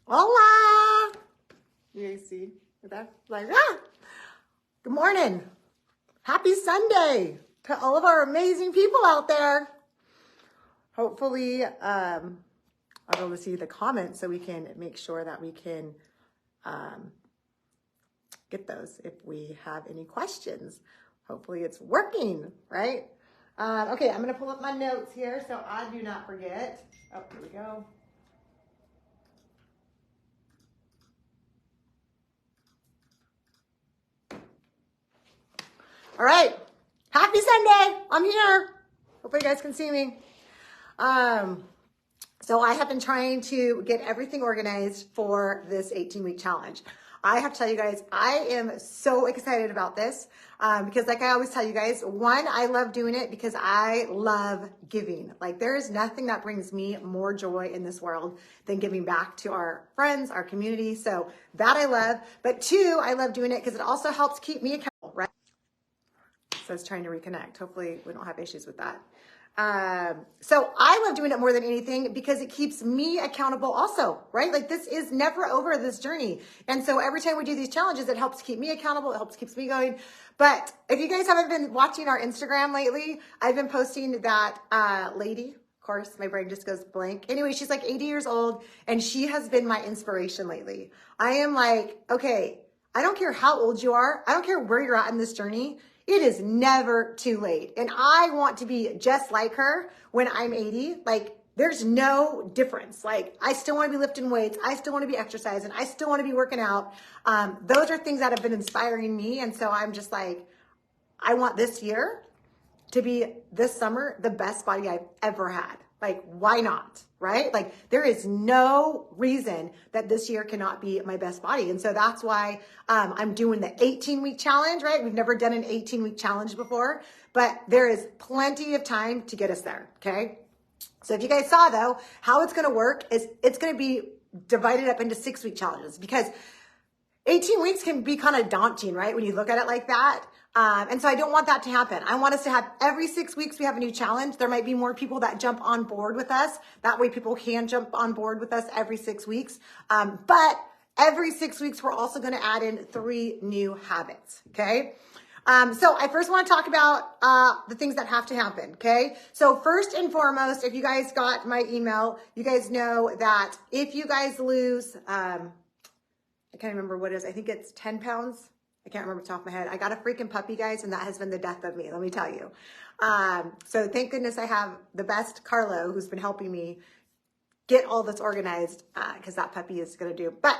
Hola! You guys see that? Like, good morning. Happy Sunday to all of our amazing people out there. Hopefully, I'll be able to see the comments so we can make sure that we can get those if we have any questions. Hopefully it's working, right? Okay, I'm going to pull up my notes here so I do not forget. Oh, here we go. All right. Happy Sunday. I'm here. Hopefully you guys can see me. So I have been trying to get everything organized for this 18-week challenge. I have to tell you guys, I am so excited about this because like I always tell you guys, one, I love doing it because I love giving. Like there is nothing that brings me more joy in this world than giving back to our friends, our community. So that I love. But two, I love doing it because it also helps keep me accountable, right? So it's trying to reconnect. Hopefully we don't have issues with that. So I love doing it more than anything because it keeps me accountable also, right? Like this is never over, this journey. And so every time we do these challenges, it helps keep me accountable. It helps keeps me going. But if you guys haven't been watching our Instagram lately, I've been posting that, lady, of course, my brain just goes blank. Anyway, she's like 80 years old and she has been my inspiration lately. I am like, okay, I don't care how old you are. I don't care where you're at in this journey. It is never too late. And I want to be just like her when I'm 80. Like there's no difference. Like I still want to be lifting weights. I still want to be exercising. I still want to be working out. Those are things that have been inspiring me. And so I'm just like, I want this year to be this summer, the best body I've ever had. Like, why not? Right? Like there is no reason that this year cannot be my best body. And so that's why I'm doing the 18-week challenge, right? We've never done an 18-week challenge before, but there is plenty of time to get us there. Okay. So if you guys saw though, how it's going to work is it's going to be divided up into 6-week challenges because 18 weeks can be kind of daunting, right? When you look at it like that. And so I don't want that to happen. I want us to have every 6 weeks, we have a new challenge. There might be more people that jump on board with us. That way people can jump on board with us every 6 weeks. But every 6 weeks, we're also going to add in 3 new habits. Okay. So I first want to talk about, the things that have to happen. Okay. So first and foremost, if you guys got my email, you guys know that if you guys lose, I can't remember what it is. I think it's 10 pounds. I can't remember off the top of my head. I got a freaking puppy, guys, and that has been the death of me, let me tell you. So thank goodness I have the best Carlo who's been helping me get all this organized because that puppy is going to do. But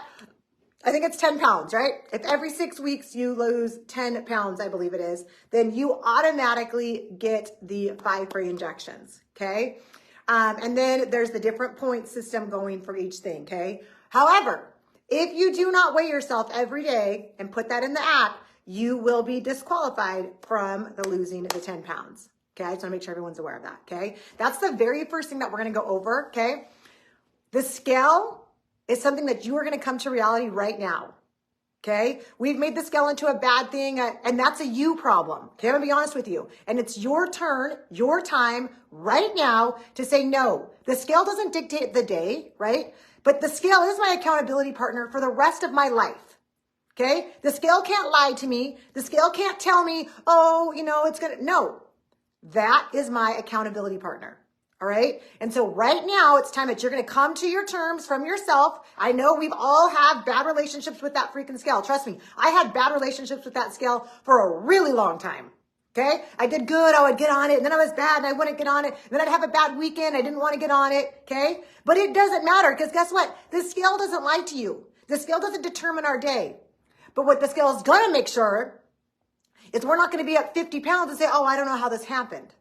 I think it's 10 pounds, right? If every 6 weeks you lose 10 pounds, I believe it is, then you automatically get the 5 free injections, okay? And then there's the different point system going for each thing, okay? However, if you do not weigh yourself every day and put that in the app, you will be disqualified from the losing the 10 pounds. Okay, I just want to make sure everyone's aware of that. Okay, that's the very first thing that we're going to go over. Okay, the scale is something that you are going to come to reality right now. Okay, we've made the scale into a bad thing, and that's a you problem. Okay, I'm going to be honest with you. And it's your turn, your time right now to say no. The scale doesn't dictate the day, right? But the scale is my accountability partner for the rest of my life. Okay? The scale can't lie to me. The scale can't tell me, oh, you know, it's going to, no. That is my accountability partner. All right? And so right now it's time that you're going to come to your terms from yourself. I know we've all had bad relationships with that freaking scale. Trust me. I had bad relationships with that scale for a really long time. Okay. I did good. I would get on it. And then I was bad and I wouldn't get on it. And then I'd have a bad weekend. I didn't want to get on it. Okay. But it doesn't matter because guess what? The scale doesn't lie to you. The scale doesn't determine our day. But what the scale is going to make sure is we're not going to be at 50 pounds and say, oh, I don't know how this happened.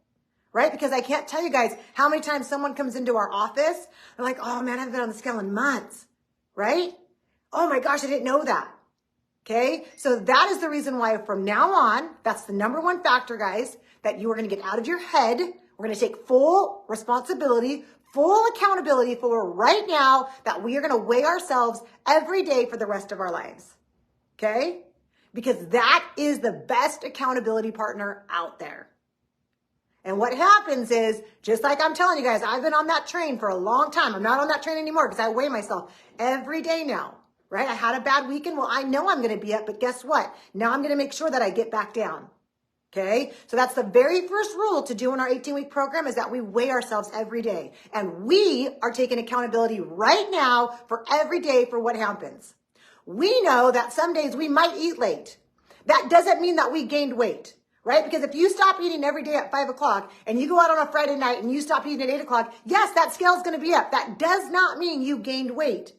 Right? Because I can't tell you guys how many times someone comes into our office. They're like, oh man, I haven't been on the scale in months. Right? Oh my gosh, I didn't know that. Okay, so that is the reason why from now on, that's the number one factor, guys, that you are going to get out of your head. We're going to take full responsibility, full accountability for right now that we are going to weigh ourselves every day for the rest of our lives. Okay, because that is the best accountability partner out there. And what happens is, just like I'm telling you guys, I've been on that train for a long time. I'm not on that train anymore because I weigh myself every day now, right? I had a bad weekend. Well, I know I'm going to be up, but guess what? Now I'm going to make sure that I get back down. Okay. So that's the very first rule to do in our 18-week program, is that we weigh ourselves every day. And we are taking accountability right now for every day for what happens. We know that some days we might eat late. That doesn't mean that we gained weight. Right? Because if you stop eating every day at 5 o'clock and you go out on a Friday night and you stop eating at 8 o'clock, yes, that scale is going to be up. That does not mean you gained weight,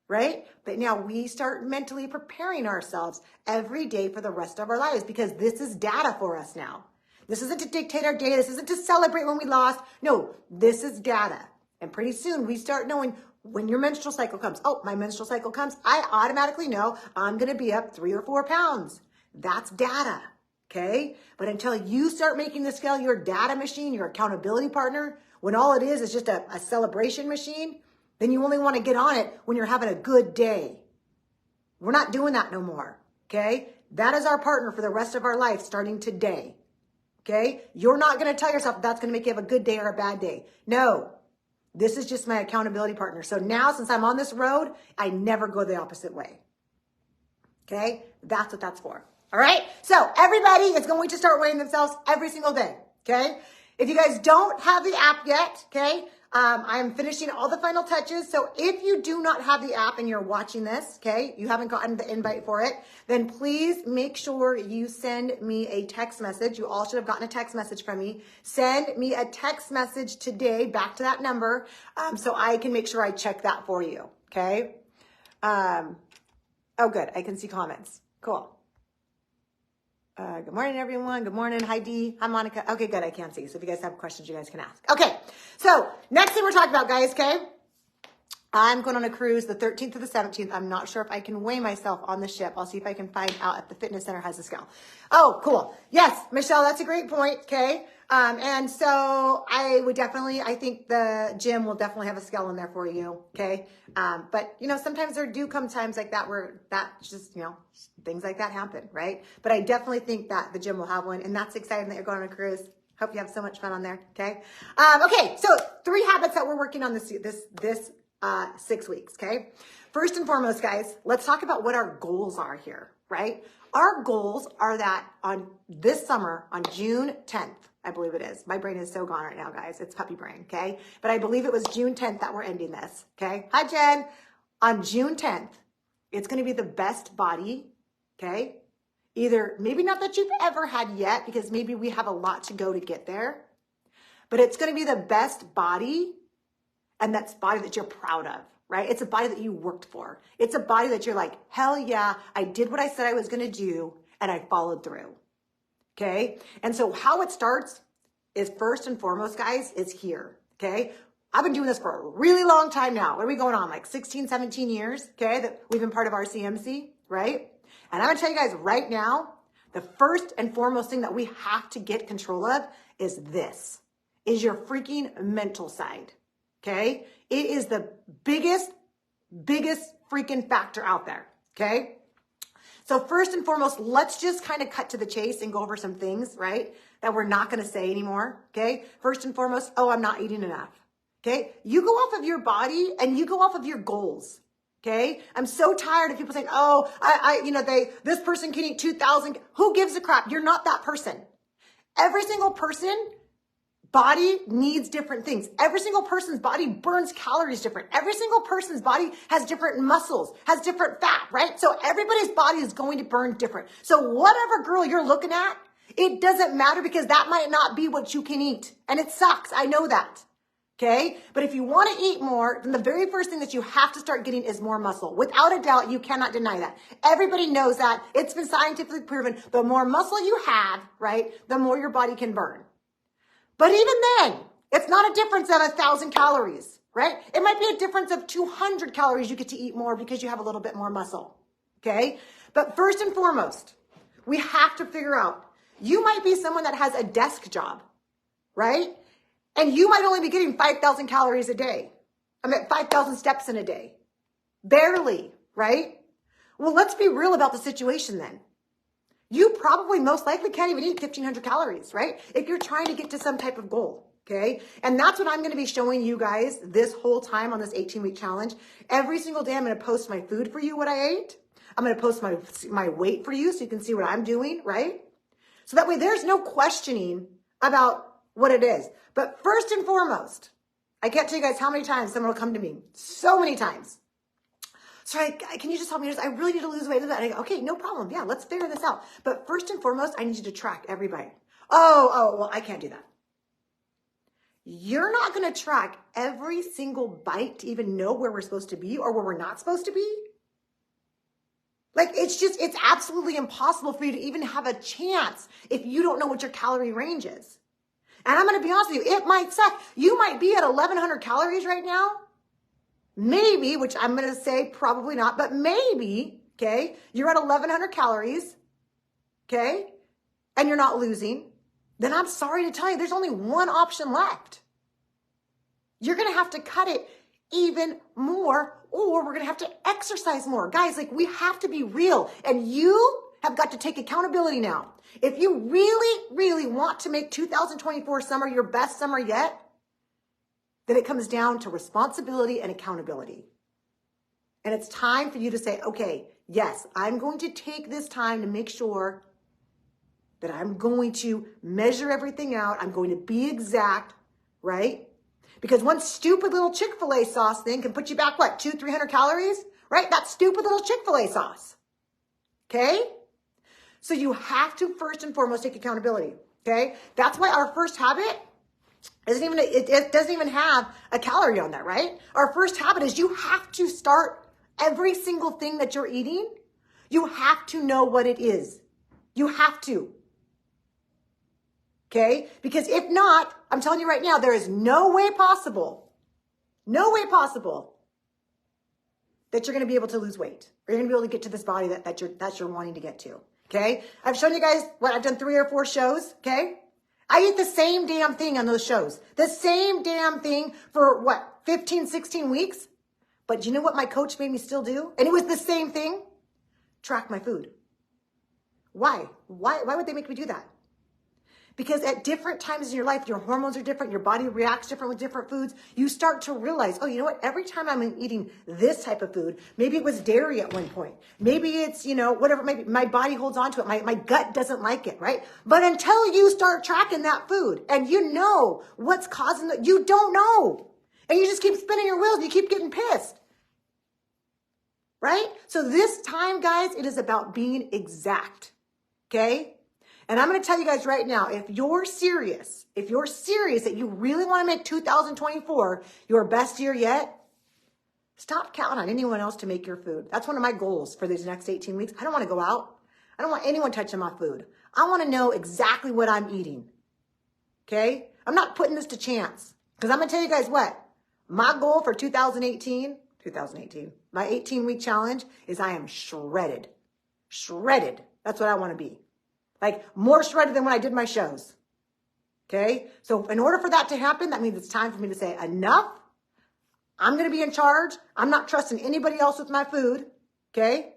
right? But now we start mentally preparing ourselves every day for the rest of our lives, because this is data for us now. This isn't to dictate our day. This isn't to celebrate when we lost. No, this is data. And pretty soon we start knowing when your menstrual cycle comes. Oh, my menstrual cycle comes. I automatically know I'm going to be up 3 or 4 pounds. That's data. Okay. But until you start making the scale your data machine, your accountability partner, when all it is just a celebration machine, then you only want to get on it when you're having a good day. We're not doing that no more. Okay. That is our partner for the rest of our life starting today. Okay. You're not going to tell yourself that's going to make you have a good day or a bad day. No, this is just my accountability partner. So now, since I'm on this road, I never go the opposite way. Okay. That's what that's for. All right. So everybody is going to start weighing themselves every single day. Okay. If you guys don't have the app yet, okay, I'm finishing all the final touches. So if you do not have the app and you're watching this, okay, you haven't gotten the invite for it, then please make sure you send me a text message. You all should have gotten a text message from me. Send me a text message today back to that number, so I can make sure I check that for you. Okay. Oh, good. I can see comments. Cool. Good morning, everyone. Good morning. Hi, Dee. Hi, Monica. Okay, good. I can't see. So if you guys have questions, you guys can ask. Okay. So next thing we're talking about, guys, okay? I'm going on a cruise the 13th to the 17th. I'm not sure if I can weigh myself on the ship. I'll see if I can find out if the fitness center has a scale. Oh, cool. Yes, Michelle, that's a great point. Okay. And so I think the gym will definitely have a scale in there for you. Okay. But sometimes there do come times like that where that just, things like that happen. Right. But I definitely think that the gym will have one, and that's exciting that you're going on a cruise. Hope you have so much fun on there. Okay. Okay. So 3 habits that we're working on this 6 weeks. Okay. First and foremost, guys, let's talk about what our goals are here, right? Our goals are that on this summer, on June 10th, I believe it is. My brain is so gone right now, guys. It's puppy brain. Okay. But I believe it was June 10th that we're ending this. Okay. Hi, Jen. On June 10th, it's going to be the best body. Okay. Either maybe not that you've ever had yet, because maybe we have a lot to go to get there, but it's going to be the best body. And that's body that you're proud of, right? It's a body that you worked for. It's a body that you're like, hell yeah, I did what I said I was going to do, and I followed through. Okay. And so how it starts is, first and foremost, guys, is here. Okay. I've been doing this for a really long time now. What are we going on? Like 16, 17 years. Okay. That we've been part of RCMC, right? And I'm going to tell you guys right now, the first and foremost thing that we have to get control of is your freaking mental side. Okay. It is the biggest freaking factor out there. Okay. So first and foremost, let's just kind of cut to the chase and go over some things, right, that we're not going to say anymore. Okay. First and foremost, I'm not eating enough. Okay. You go off of your body and you go off of your goals. Okay. I'm so tired of people saying, this person can eat 2,000. Who gives a crap? You're not that person. Every single person body needs different things. Every single person's body burns calories different. Every single person's body has different muscles, has different fat, right? So everybody's body is going to burn different. So whatever girl you're looking at, it doesn't matter, because that might not be what you can eat. And it sucks. I know that. Okay. But if you want to eat more, then the very first thing that you have to start getting is more muscle. Without a doubt, you cannot deny that. Everybody knows that. It's been scientifically proven. The more muscle you have, right, the more your body can burn. But even then, it's not a difference of 1,000 calories, right? It might be a difference of 200 calories you get to eat more because you have a little bit more muscle, okay? But first and foremost, we have to figure out, you might be someone that has a desk job, right? And you might only be getting 5,000 calories a day. 5,000 steps in a day. Barely, right? Well, let's be real about the situation then. you probably most likely can't even eat 1,500 calories, right? If you're trying to get to some type of goal. Okay. And that's what I'm going to be showing you guys this whole time on this 18-week challenge. Every single day, I'm going to post my food for you, what I ate. I'm going to post my weight for you so you can see what I'm doing, right? So that way there's no questioning about what it is. But first and foremost, I can't tell you guys how many times someone will come to me. So many times. Sorry, can you just help me? I really need to lose weight. And I go, okay, no problem. Yeah, let's figure this out. But first and foremost, I need you to track every bite. Oh, well, I can't do that. You're not going to track every single bite to even know where we're supposed to be or where we're not supposed to be. Like, it's absolutely impossible for you to even have a chance if you don't know what your calorie range is. And I'm going to be honest with you, it might suck. You might be at 1,100 calories right now. Maybe, which I'm going to say probably not, but maybe, okay, you're at 1,100 calories, okay, and you're not losing. Then I'm sorry to tell you, there's only one option left. You're going to have to cut it even more, or we're going to have to exercise more. Guys, like, we have to be real, and you have got to take accountability now. If you really, really want to make 2024 summer your best summer yet, then it comes down to responsibility and accountability. And it's time for you to say, okay, yes, I'm going to take this time to make sure that I'm going to measure everything out. I'm going to be exact, right? Because one stupid little Chick-fil-A sauce thing can put you back, what, 200-300 calories, right? That stupid little Chick-fil-A sauce, okay? So you have to first and foremost take accountability, okay? That's why our first habit it doesn't even have a calorie on that, right? Our first habit is you have to start every single thing that you're eating. You have to know what it is. You have to. Okay? Because if not, I'm telling you right now, there is no way possible that you're going to be able to lose weight or you're going to be able to get to this body that you're wanting to get to. Okay? I've shown you guys what I've done 3 or 4 shows. Okay? I eat the same damn thing on those shows. The same damn thing for what, 15, 16 weeks? But you know what my coach made me still do? And it was the same thing. Track my food. Why? Why would they make me do that? Because at different times in your life, your hormones are different, your body reacts different with different foods. You start to realize, oh, you know what? Every time I'm eating this type of food, maybe it was dairy at one point. Maybe it's, whatever, maybe my body holds on to it. My gut doesn't like it, right? But until you start tracking that food and you know what's causing it, you don't know. And you just keep spinning your wheels and you keep getting pissed. Right? So this time, guys, it is about being exact. Okay? And I'm going to tell you guys right now, if you're serious that you really want to make 2024 your best year yet, stop counting on anyone else to make your food. That's one of my goals for these next 18 weeks. I don't want to go out. I don't want anyone touching my food. I want to know exactly what I'm eating. Okay? I'm not putting this to chance. Because I'm going to tell you guys what. My goal for 2018, my 18-week challenge is I am shredded. Shredded. That's what I want to be. Like, more shredded than when I did my shows. Okay? So in order for that to happen, that means it's time for me to say, enough. I'm going to be in charge. I'm not trusting anybody else with my food. Okay?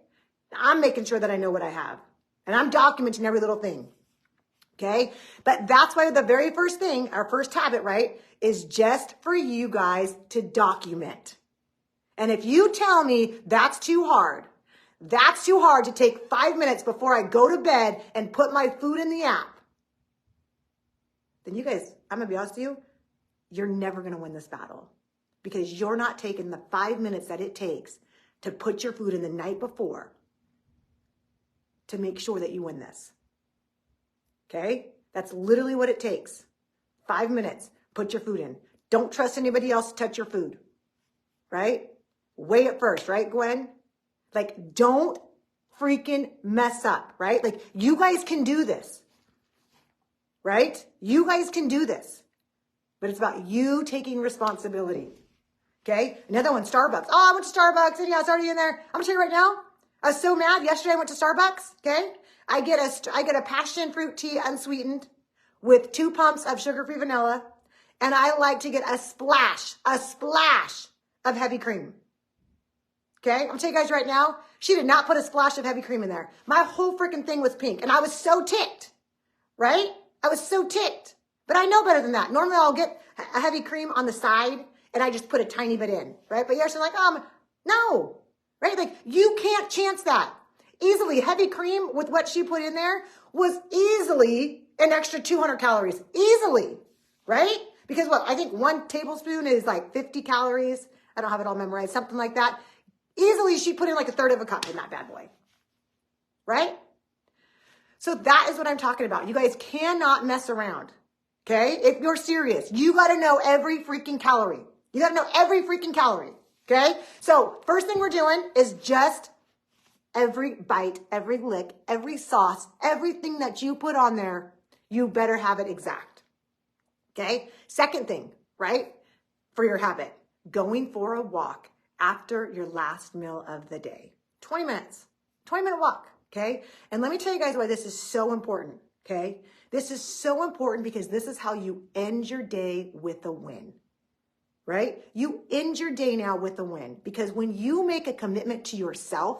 I'm making sure that I know what I have. And I'm documenting every little thing. Okay? But that's why the very first thing, our first habit, right, is just for you guys to document. And if you tell me that's too hard to take 5 minutes before I go to bed and put my food in the app, then you guys, I'm going to be honest with you, you're never going to win this battle because you're not taking the 5 minutes that it takes to put your food in the night before to make sure that you win this. Okay? That's literally what it takes. 5 minutes, put your food in. Don't trust anybody else to touch your food. Right? Weigh it first, right, Gwen? Like, don't freaking mess up, right? Like, you guys can do this, right? You guys can do this, but it's about you taking responsibility, okay? Another one, Starbucks. Oh, I went to Starbucks, and yeah, it's already in there. I'm gonna tell you right now, I was so mad. Yesterday I went to Starbucks, okay? I get a passion fruit tea unsweetened with 2 pumps of sugar-free vanilla, and I like to get a splash of heavy cream. Okay, I'm gonna tell you guys right now, she did not put a splash of heavy cream in there. My whole freaking thing was pink, and I was so ticked, right? I was so ticked, but I know better than that. Normally I'll get a heavy cream on the side, and I just put a tiny bit in, right? But she's like, no, right? Like, you can't chance that. Easily, heavy cream with what she put in there was easily an extra 200 calories, easily, right? Because what, I think 1 tablespoon is like 50 calories. I don't have it all memorized, something like that. Easily, she put in like a third of a cup in that bad boy, right? So that is what I'm talking about. You guys cannot mess around, okay? If you're serious, you got to know every freaking calorie. You got to know every freaking calorie, okay? So first thing we're doing is just every bite, every lick, every sauce, everything that you put on there, you better have it exact, okay? Second thing, right, for your habit, going for a walk after your last meal of the day. 20 minutes, 20-minute walk, okay? And let me tell you guys why this is so important, okay? This is so important because this is how you end your day with a win, right? You end your day now with a win because when you make a commitment to yourself,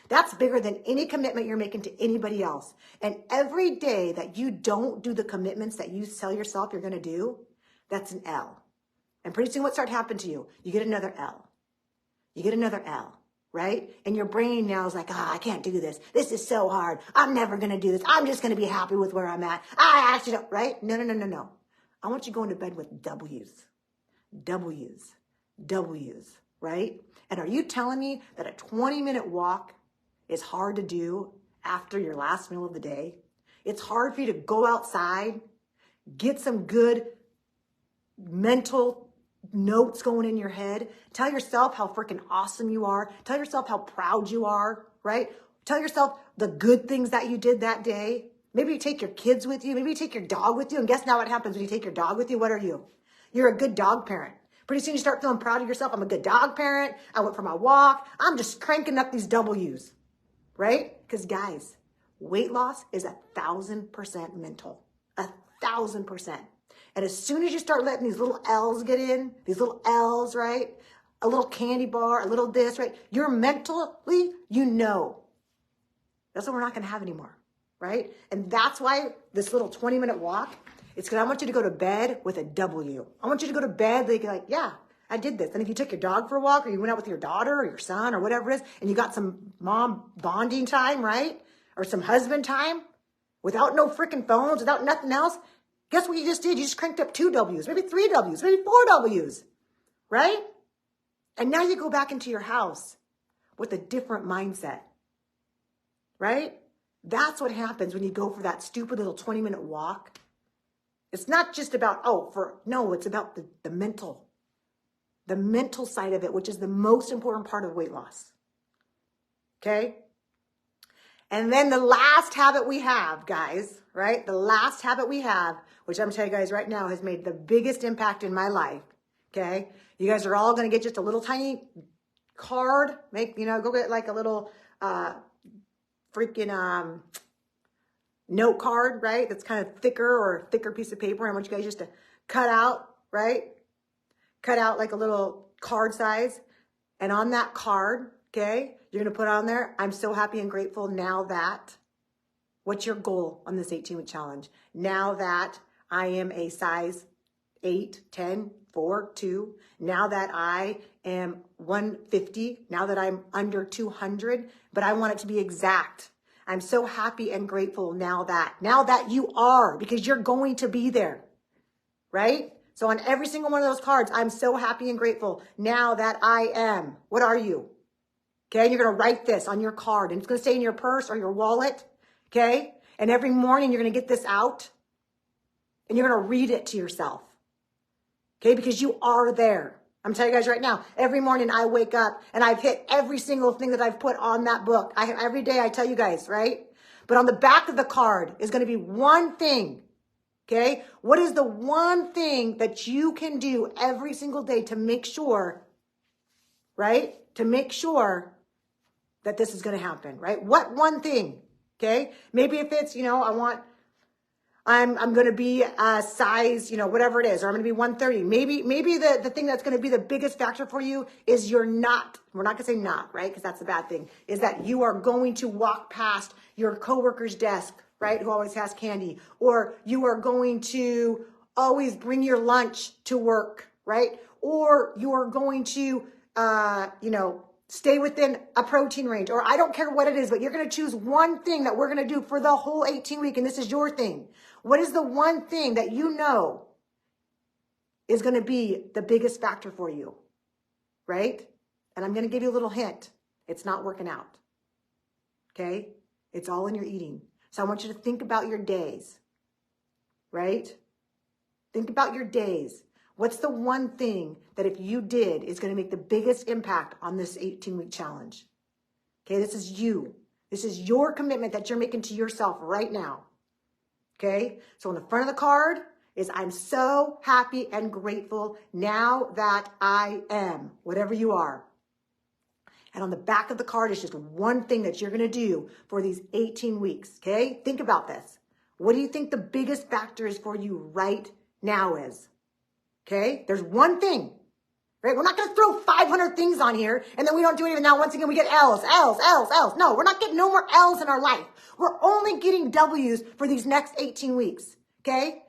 that's bigger than any commitment you're making to anybody else. And every day that you don't do the commitments that you tell yourself you're going to do, that's an L. And pretty soon what starts happening to you? You get another L. You get another L, right? And your brain now is like, I can't do this. This is so hard. I'm never going to do this. I'm just going to be happy with where I'm at. I actually don't, right? No. I want you going to bed with W's, right? And are you telling me that a 20-minute walk is hard to do after your last meal of the day? It's hard for you to go outside, get some good mental notes going in your head. Tell yourself how freaking awesome you are. Tell yourself how proud you are, right? Tell yourself the good things that you did that day. Maybe you take your kids with you. Maybe you take your dog with you. And guess now what happens when you take your dog with you? What are you? You're a good dog parent. Pretty soon you start feeling proud of yourself. I'm a good dog parent. I went for my walk. I'm just cranking up these W's, right? Because guys, weight loss is 1,000% mental. 1,000%. And as soon as you start letting these little L's get in, these little L's, right? A little candy bar, a little this, right? You're mentally, that's what we're not going to have anymore, right? And that's why this little 20-minute walk, it's because I want you to go to bed with a W. I want you to go to bed like, yeah, I did this. And if you took your dog for a walk or you went out with your daughter or your son or whatever it is, and you got some mom bonding time, right? Or some husband time without no freaking phones, without nothing else, guess what you just did? You just cranked up 2 W's, maybe 3 W's, maybe 4 W's, right? And now you go back into your house with a different mindset, right? That's what happens when you go for that stupid little 20-minute walk. It's not just about, it's about the mental side of it, which is the most important part of weight loss, okay? And then the last habit we have, guys, right? The last habit we have, which I'm telling you guys right now has made the biggest impact in my life, okay? You guys are all going to get just a little tiny card. Go get like a little note card, right? That's kind of thicker piece of paper. I want you guys just to cut out, right? Cut out like a little card size. And on that card, okay, you're going to put on there, I'm so happy and grateful now that, what's your goal on this 18-week challenge? Now that I am a size 8, 10, 4, 2, now that I am 150, now that I'm under 200, but I want it to be exact. I'm so happy and grateful now that you are, because you're going to be there, right? So on every single one of those cards, I'm so happy and grateful now that I am. What are you? Okay, and you're going to write this on your card, and it's going to stay in your purse or your wallet, okay? And every morning you're going to get this out, and you're going to read it to yourself, okay? Because you are there. I'm telling you guys right now, every morning I wake up, and I've hit every single thing that I've put on that book. Every day I tell you guys, right? But on the back of the card is going to be one thing, okay? What is the one thing that you can do every single day to make sure, right? To make sure that this is going to happen, right? What one thing, okay? Maybe if it's, I I'm going to be a size, whatever it is, or I'm going to be 130. Maybe the thing that's going to be the biggest factor for you is we're not going to say not, right? Because that's the bad thing, is that you are going to walk past your coworker's desk, right? Who always has candy, or you are going to always bring your lunch to work, right? Or you are going to, stay within a protein range, or I don't care what it is, but you're going to choose one thing that we're going to do for the whole 18 week. And this is your thing. What is the one thing that you know is going to be the biggest factor for you? Right? And I'm going to give you a little hint. It's not working out. Okay? It's all in your eating. So I want you to think about your days. Right? Think about your days. What's the one thing that if you did is going to make the biggest impact on this 18-week challenge? Okay, this is you. This is your commitment that you're making to yourself right now. Okay, so on the front of the card is I'm so happy and grateful now that I am, whatever you are. And on the back of the card is just one thing that you're going to do for these 18 weeks. Okay, think about this. What do you think the biggest factor is for you right now is? Okay, there's one thing, right? We're not going to throw 500 things on here and then we don't do anything. Now, once again, we get L's. No, we're not getting no more L's in our life. We're only getting W's for these next 18 weeks. Okay.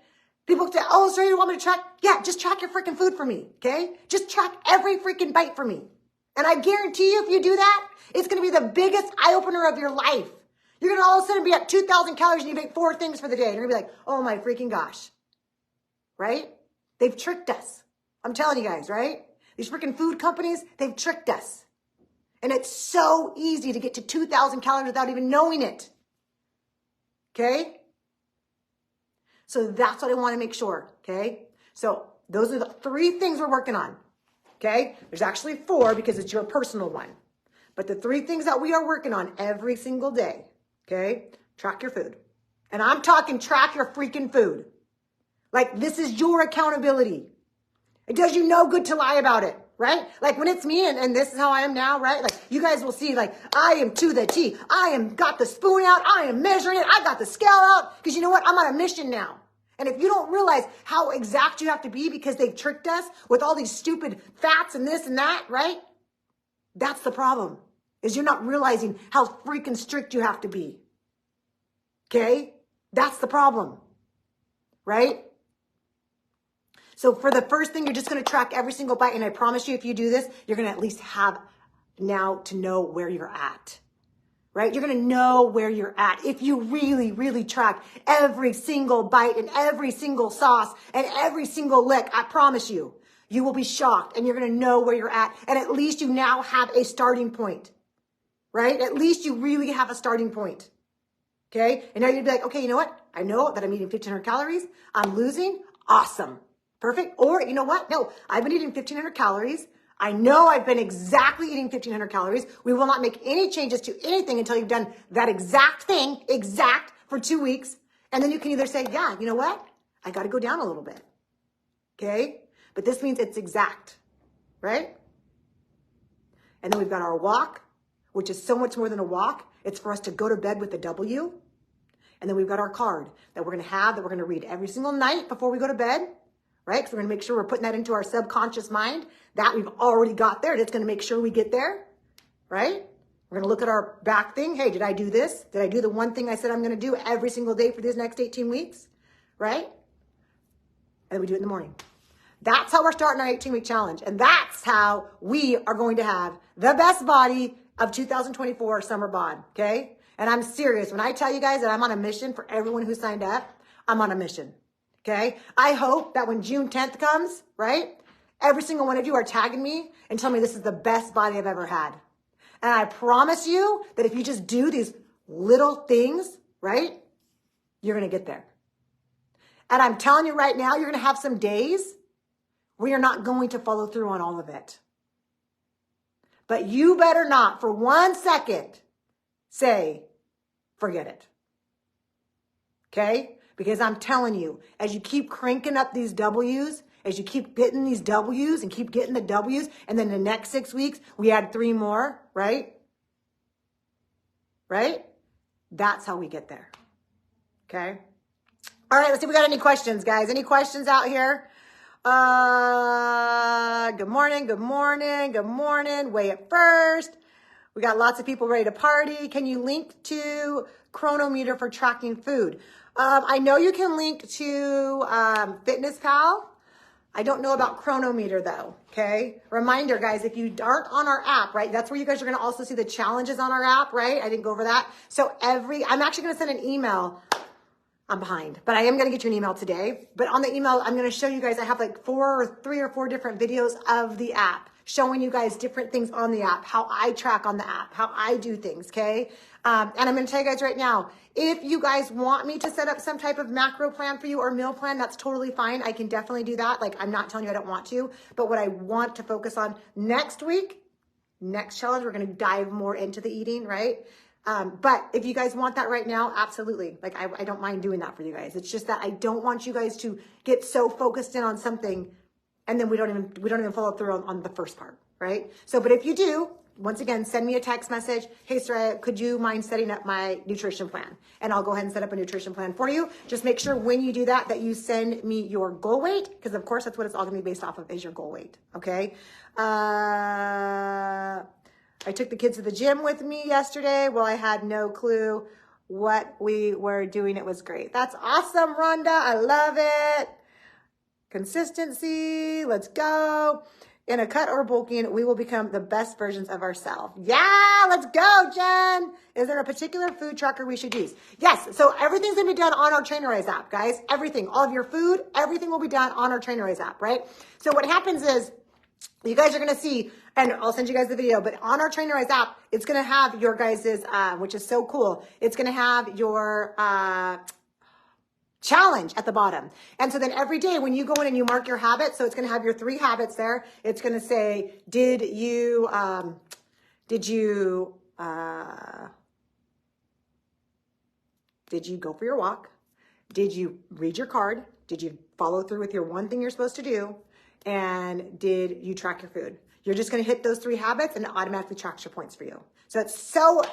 People say, oh, so you want me to track? Yeah, just track your freaking food for me. Okay. Just track every freaking bite for me. And I guarantee you, if you do that, it's going to be the biggest eye opener of your life. You're going to all of a sudden be at 2,000 calories and you ate 4 things for the day. And you're going to be like, oh my freaking gosh. Right? They've tricked us. I'm telling you guys, right? These freaking food companies, they've tricked us. And it's so easy to get to 2,000 calories without even knowing it. Okay? So that's what I want to make sure. Okay? So those are the 3 things we're working on. Okay? There's actually 4 because it's your personal one. But the 3 things that we are working on every single day. Okay? Track your food. And I'm talking track your freaking food. Like, this is your accountability. It does you no good to lie about it, right? Like, when it's me and this is how I am now, right? Like, you guys will see, like, I am to the T. I am got the spoon out. I am measuring it. I got the scale out. Because you know what? I'm on a mission now. And if you don't realize how exact you have to be because they've tricked us with all these stupid fats and this and that, right? That's the problem, is you're not realizing how freaking strict you have to be. Okay? That's the problem, right? So for the first thing, you're just going to track every single bite. And I promise you, if you do this, you're going to at least have now to know where you're at, right? You're going to know where you're at. If you really, really track every single bite and every single sauce and every single lick, I promise you, you will be shocked and you're going to know where you're at. And at least you now have a starting point, right? At least you really have a starting point. Okay. And now you'd be like, okay, you know what? I know that I'm eating 1,500 calories. I'm losing. Awesome. Perfect. Or you know what? No, I've been eating 1,500 calories. I know I've been exactly eating 1,500 calories. We will not make any changes to anything until you've done that exact thing, for 2 weeks. And then you can either say, yeah, you know what? I got to go down a little bit. Okay. But this means it's exact, right? And then we've got our walk, which is so much more than a walk. It's for us to go to bed with a W. And then we've got our card that we're going to have, that we're going to read every single night before we go to bed. Right? Because we're going to make sure we're putting that into our subconscious mind that we've already got there. And it's going to make sure we get there. Right? We're going to look at our back thing. Hey, did I do this? Did I do the one thing I said I'm going to do every single day for these next 18 weeks? Right? And then we do it in the morning. That's how we're starting our 18-week challenge. And that's how we are going to have the best body of 2024 summer bod. Okay? And I'm serious. When I tell you guys that I'm on a mission for everyone who signed up, I'm on a mission. Okay. I hope that when June 10th comes, right, every single one of you are tagging me and telling me this is the best body I've ever had. And I promise you that if you just do these little things, right, you're going to get there. And I'm telling you right now, you're going to have some days where you're not going to follow through on all of it. But you better not for 1 second say, forget it. Okay? Because I'm telling you, as you keep cranking up these W's, as you keep getting these W's and keep getting the W's, and then the next 6 weeks, we add 3 more, right? Right? That's how we get there. Okay? All right, let's see if we got any questions, guys. Any questions out here? Good morning, good morning, good morning. Weigh it first. We got lots of people ready to party. Can you link to Chronometer for tracking food? I know you can link to FitnessPal. I don't know about Chronometer though, okay? Reminder, guys, if you aren't on our app, right, that's where you guys are gonna also see the challenges on our app, right? I didn't go over that. So I'm actually gonna send an email. I'm behind, but I am going to get you an email today. But on the email, I'm going to show you guys, I have like 3 or 4 different videos of the app showing you guys different things on the app, how I track on the app, how I do things, okay? And I'm going to tell you guys right now, if you guys want me to set up some type of macro plan for you or meal plan, that's totally fine. I can definitely do that. Like, I'm not telling you I don't want to, but what I want to focus on next week, next challenge, we're going to dive more into the eating, right? But if you guys want that right now, absolutely. Like, I don't mind doing that for you guys. It's just that I don't want you guys to get so focused in on something and then we don't even follow through on the first part, right? So, but if you do, once again, send me a text message. Hey, Soraya, could you mind setting up my nutrition plan? And I'll go ahead and set up a nutrition plan for you. Just make sure when you do that, that you send me your goal weight, because of course that's what it's all gonna be based off of, is your goal weight, okay? I took the kids to the gym with me yesterday. Well, I had no clue what we were doing. It was great. That's awesome, Rhonda. I love it. Consistency. Let's go. In a cut or bulking, we will become the best versions of ourselves. Yeah, let's go, Jen. Is there a particular food tracker we should use? Yes. So everything's going to be done on our Trainerize app, guys. Everything, all of your food, everything will be done on our Trainerize app, right? So what happens is, you guys are going to see, and I'll send you guys the video, but on our Trainerize app, it's going to have your guys's, which is so cool. It's going to have your challenge at the bottom. And so then every day when you go in and you mark your habits, so it's going to have your 3 habits there. It's going to say, did you go for your walk? Did you read your card? Did you follow through with your one thing you're supposed to do? And did you track your food? You're just going to hit those 3 habits and it automatically tracks your points for you. So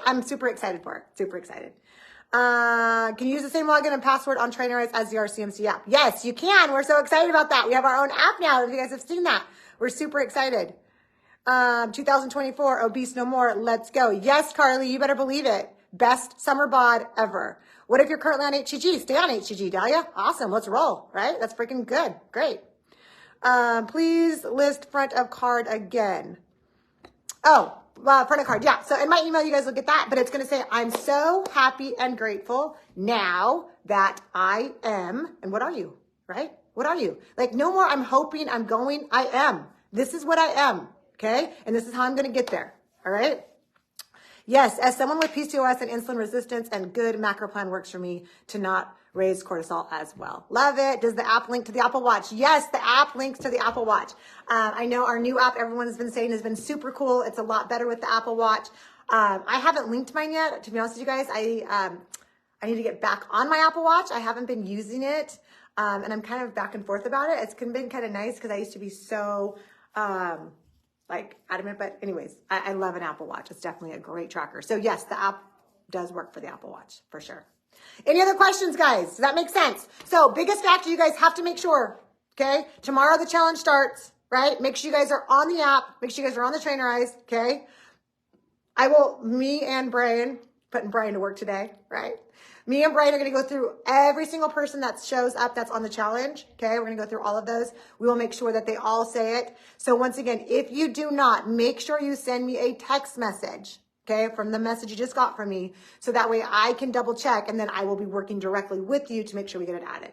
I'm super excited for it. Super excited. Can you use the same login and password on Trainerize as the RCMC app? Yes, you can. We're so excited about that. We have our own app now. If you guys have seen that, we're super excited. 2024, obese no more. Let's go. Yes, Carly, you better believe it. Best summer bod ever. What if you're currently on HCG? Stay on HCG, Dahlia. Awesome. Let's roll, right? That's freaking good. Great. Please list front of card again. Oh, front of card. Yeah. So in my email, you guys will get that, but it's going to say, I'm so happy and grateful now that I am, and what are you, right? What are you? Like, no more I'm hoping, I'm going, I am. This is what I am. Okay. And this is how I'm going to get there. All right. Yes. As someone with PCOS and insulin resistance, and good macro plan works for me to not raise cortisol as well. Love it. Does the app link to the Apple Watch? Yes, the app links to the Apple Watch. I know our new app, everyone has been saying, has been super cool. It's a lot better with the Apple Watch. I haven't linked mine yet. To be honest with you guys, I need to get back on my Apple Watch. I haven't been using it. And I'm kind of back and forth about it. It's been kind of nice because I used to be so, like adamant, but anyways, I love an Apple Watch. It's definitely a great tracker. So yes, the app does work for the Apple Watch for sure. Any other questions, guys? Does that make sense? So biggest factor, you guys have to make sure, okay? Tomorrow the challenge starts, right? Make sure you guys are on the app. Make sure you guys are on the Trainerize, okay? Me and Brian, putting Brian to work today, right? Me and Brian are going to go through every single person that shows up that's on the challenge, okay? We're going to go through all of those. We will make sure that they all say it. So once again, if you do not, make sure you send me a text message, okay, from the message you just got from me, so that way I can double check, and then I will be working directly with you to make sure we get it added,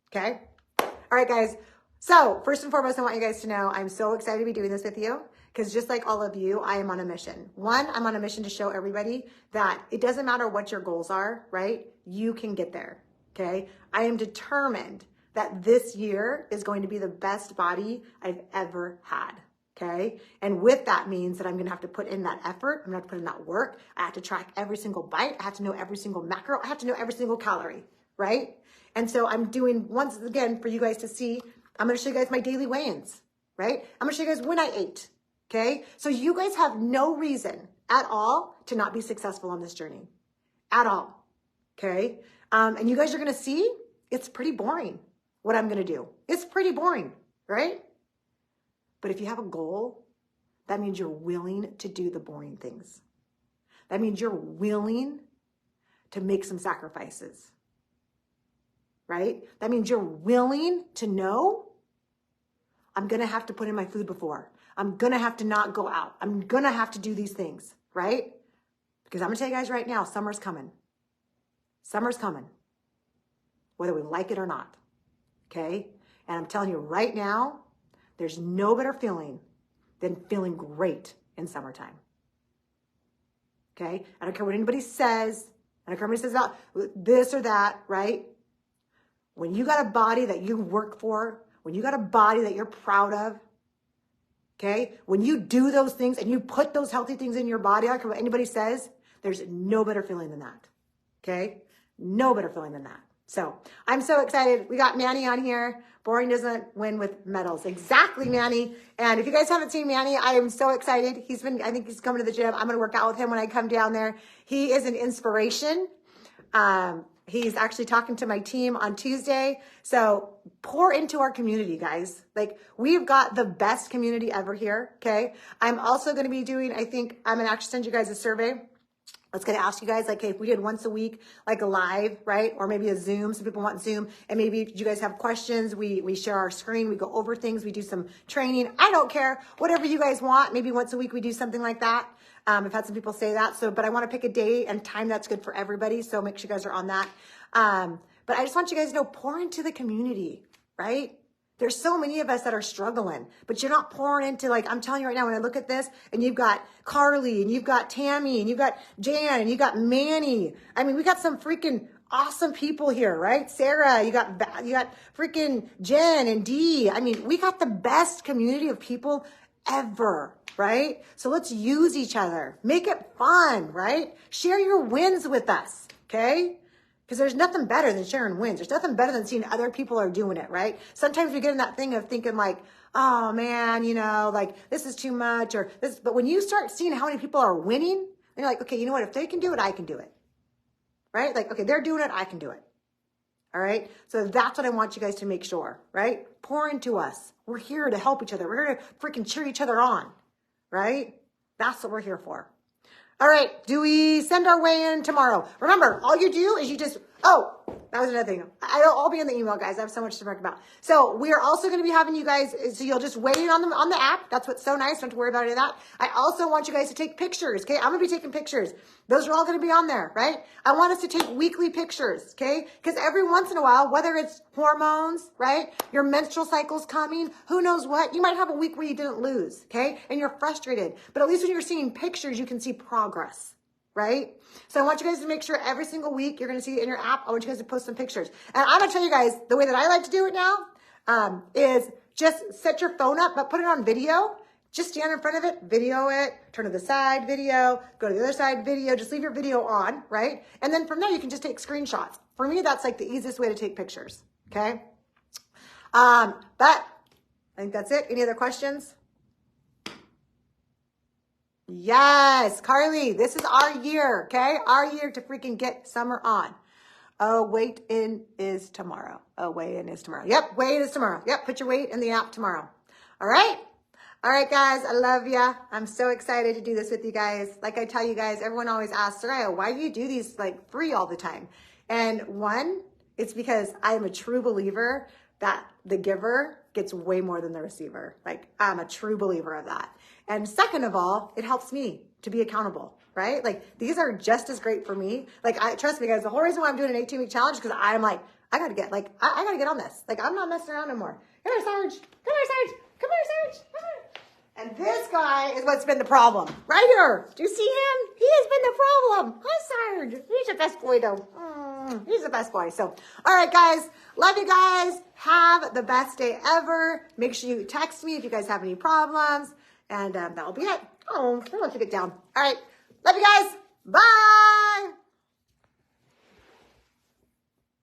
okay? All right, guys. So first and foremost, I want you guys to know I'm so excited to be doing this with you, because just like all of you, I am on a mission. One, I'm on a mission to show everybody that it doesn't matter what your goals are, right? You can get there, okay? I am determined that this year is going to be the best body I've ever had. Okay. And with that means that I'm going to have to put in that effort. I'm going to have to put in that work. I have to track every single bite. I have to know every single macro. I have to know every single calorie. Right. And so I'm doing, once again, for you guys to see, I'm going to show you guys my daily weigh-ins. Right. I'm going to show you guys when I ate. Okay. So you guys have no reason at all to not be successful on this journey at all. Okay. And you guys are going to see it's pretty boring what I'm going to do. It's pretty boring, right? But if you have a goal, that means you're willing to do the boring things. That means you're willing to make some sacrifices, right? That means you're willing to know I'm going to have to put in my food before. I'm going to have to not go out. I'm going to have to do these things, right? Because I'm going to tell you guys right now, summer's coming. Summer's coming, whether we like it or not, okay? And I'm telling you right now, there's no better feeling than feeling great in summertime, okay? I don't care what anybody says. I don't care what anybody says about this or that, right? When you got a body that you work for, when you got a body that you're proud of, okay? When you do those things and you put those healthy things in your body, I don't care what anybody says, there's no better feeling than that, okay? No better feeling than that. So I'm so excited. We got Manny on here. Boring doesn't win with medals. Exactly, Manny. And if you guys haven't seen Manny, I am so excited. I think he's coming to the gym. I'm going to work out with him when I come down there. He is an inspiration. He's actually talking to my team on Tuesday. So pour into our community, guys. Like, we've got the best community ever here, okay? I'm also going to be doing, I'm going to actually send you guys a survey. I was going to ask you guys, like, hey, if we did once a week, like a live, right? Or maybe a Zoom. Some people want Zoom. And maybe if you guys have questions, we share our screen. We go over things. We do some training. I don't care. Whatever you guys want. Maybe once a week we do something like that. I've had some people say that. So, but I want to pick a day and time that's good for everybody. So make sure you guys are on that. But I just want you guys to know, pour into the community, right? There's so many of us that are struggling, but you're not pouring into, like, I'm telling you right now, when I look at this and you've got Carly and you've got Tammy and you've got Jan and you got Manny. I mean, we got some freaking awesome people here, right? Sarah, you got freaking Jen and Dee. I mean, we got the best community of people ever, right? So let's use each other. Make it fun, right? Share your wins with us, okay? Because there's nothing better than sharing wins. There's nothing better than seeing other people are doing it, right? Sometimes we get in that thing of thinking like, oh man, you know, like this is too much or this. But when you start seeing how many people are winning, then you're like, okay, you know what? If they can do it, I can do it, right? Like, okay, they're doing it, I can do it. All right. So that's what I want you guys to make sure, right? Pour into us. We're here to help each other. We're here to freaking cheer each other on, right? That's what we're here for. All right, do we send our way in tomorrow? Remember, all you do is you just, that was another thing. I'll be in the email, guys. I have so much to talk about. So we are also going to be having you guys, so you'll just weigh in on the app. That's what's so nice. Don't have to worry about any of that. I also want you guys to take pictures, okay? I'm going to be taking pictures. Those are all going to be on there, right? I want us to take weekly pictures, okay? Because every once in a while, whether it's hormones, right? Your menstrual cycle's coming, who knows what? You might have a week where you didn't lose, okay? And you're frustrated. But at least when you're seeing pictures, you can see progress, right? So I want you guys to make sure every single week you're going to see it in your app. I want you guys to post some pictures. And I'm going to tell you guys, the way that I like to do it now is just set your phone up, but put it on video. Just stand in front of it, video it, turn to the side, video, go to the other side, video. Just leave your video on, right? And then from there, you can just take screenshots. For me, that's like the easiest way to take pictures, okay? But I think that's it. Any other questions? Yes, Carly, this is our year, okay? Our year to freaking get summer on. Oh, weight in is tomorrow. Oh, weigh in is tomorrow. Yep, weigh in is tomorrow. Yep, put your weight in the app tomorrow. All right? All right, guys, I love ya. I'm so excited to do this with you guys. Like I tell you guys, everyone always asks, Soraya, why do you do these like free all the time? And one, it's because I am a true believer that the giver gets way more than the receiver. Like, I'm a true believer of that. And second of all, it helps me to be accountable, right? Like, these are just as great for me. Like, trust me, guys, the whole reason why I'm doing an 18-week challenge is because I'm like, I gotta get on this. Like, I'm not messing around no more. Come here, Sarge. Come here, Sarge. Come here, Sarge. Come here. And this guy is what's been the problem. Right here. Do you see him? He has been the problem. Hi, Sarge. He's the best boy, though. He's the best boy. So, all right, guys. Love you guys. Have the best day ever. Make sure you text me if you guys have any problems. And that'll be it. Oh, I want to get down. All right. Love you guys. Bye.